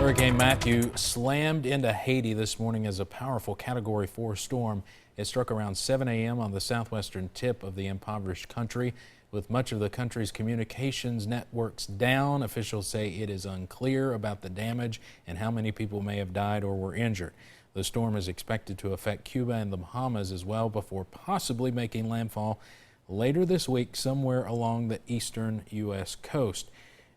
Hurricane Matthew slammed into Haiti this morning as a powerful Category 4 storm. It struck around 7 a.m. on the southwestern tip of the impoverished country. With much of the country's communications networks down, officials say it is unclear about the damage and how many people may have died or were injured. The storm is expected to affect Cuba and the Bahamas as well before possibly making landfall later this week somewhere along the eastern U.S. coast.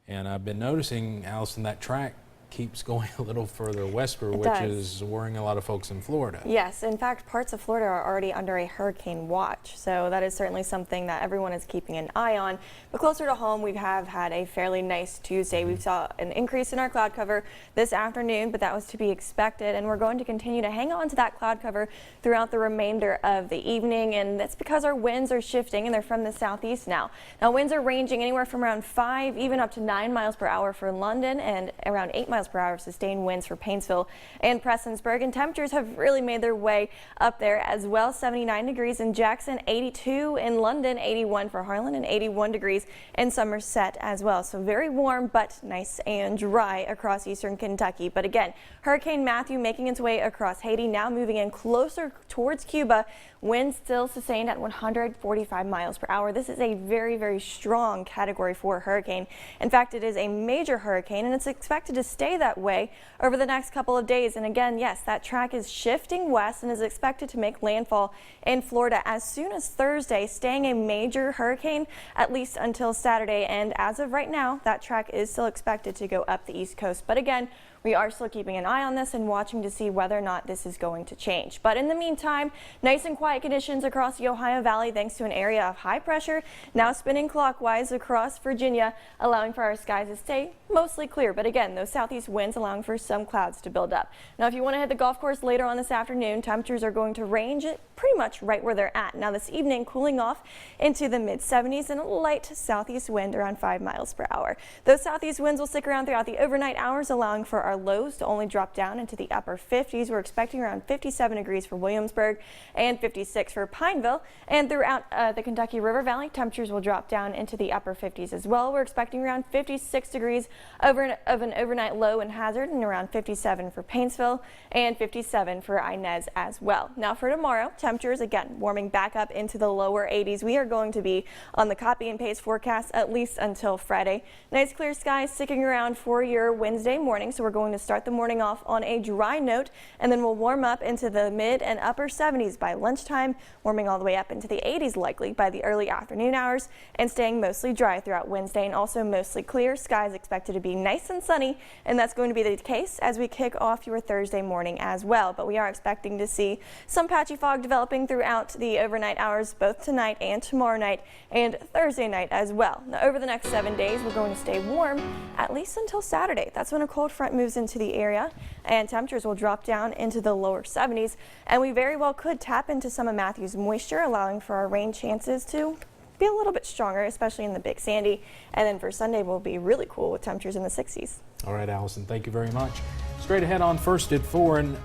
And I've been noticing, Allison, that track keeps going a little further westward, which is worrying a lot of folks in Florida. Yes, in fact, parts of Florida are already under a hurricane watch, so that is certainly something that everyone is keeping an eye on. But closer to home, we have had a fairly nice Tuesday. We saw an increase in our cloud cover this afternoon, but that was to be expected, and we're going to continue to hang on to that cloud cover throughout the remainder of the evening, and that's because our winds are shifting and they're from the southeast now. Now, winds are ranging anywhere from around 5 even up to 9 miles per hour for London and around 8 miles per hour sustained winds for Painesville and Prestonsburg, and temperatures have really made their way up there as well. 79 degrees in Jackson, 82 in London, 81 for Harlan, and 81 degrees in Somerset as well. So very warm but nice and dry across eastern Kentucky. But again, Hurricane Matthew making its way across Haiti, now moving in closer towards Cuba. Winds still sustained at 145 miles per hour. This is a very, very strong Category 4 hurricane. In fact, it is a major hurricane, and it's expected to stay that way over the next couple of days. And again, yes, that track is shifting west and is expected to make landfall in Florida as soon as Thursday, staying a major hurricane at least until Saturday. And as of right now, that track is still expected to go up the east coast. But again, we are still keeping an eye on this and watching to see whether or not this is going to change. But in the meantime, nice and quiet conditions across the Ohio Valley thanks to an area of high pressure now spinning clockwise across Virginia, allowing for our skies to stay mostly clear. But again, those southeast winds allowing for some clouds to build up. Now, if you want to hit the golf course later on this afternoon, temperatures are going to range pretty much right where they're at. Now, this evening, cooling off into the mid-70s and a light southeast wind around 5 miles per hour. Those southeast winds will stick around throughout the overnight hours, allowing for our lows to only drop down into the upper 50s. We're expecting around 57 degrees for Williamsburg and 56 for Pineville. And throughout the Kentucky River Valley, temperatures will drop down into the upper 50s as well. We're expecting around 56 degrees of an overnight low in Hazard, and around 57 for Painesville and 57 for Inez as well. Now for tomorrow, temperatures again warming back up into the lower 80s. We are going to be on the copy and paste forecast at least until Friday. Nice clear skies sticking around for your Wednesday morning, so we're going to start the morning off on a dry note, and then we'll warm up into the mid and upper 70s by lunchtime, warming all the way up into the 80s likely by the early afternoon hours, and staying mostly dry throughout Wednesday and also mostly clear. Skies expected to be nice and sunny, and that's going to be the case as we kick off your Thursday morning as well. But we are expecting to see some patchy fog developing throughout the overnight hours both tonight and tomorrow night and Thursday night as well. Now over the next 7 days, we're going to stay warm at least until Saturday. That's when a cold front moves into the area and temperatures will drop down into the lower 70s, and we very well could tap into some of Matthew's moisture, allowing for our rain chances to be a little bit stronger, especially in the Big Sandy. And then for Sunday, we'll be really cool with temperatures in the 60s. All right, Allison, thank you very much. Straight ahead on First at 4 and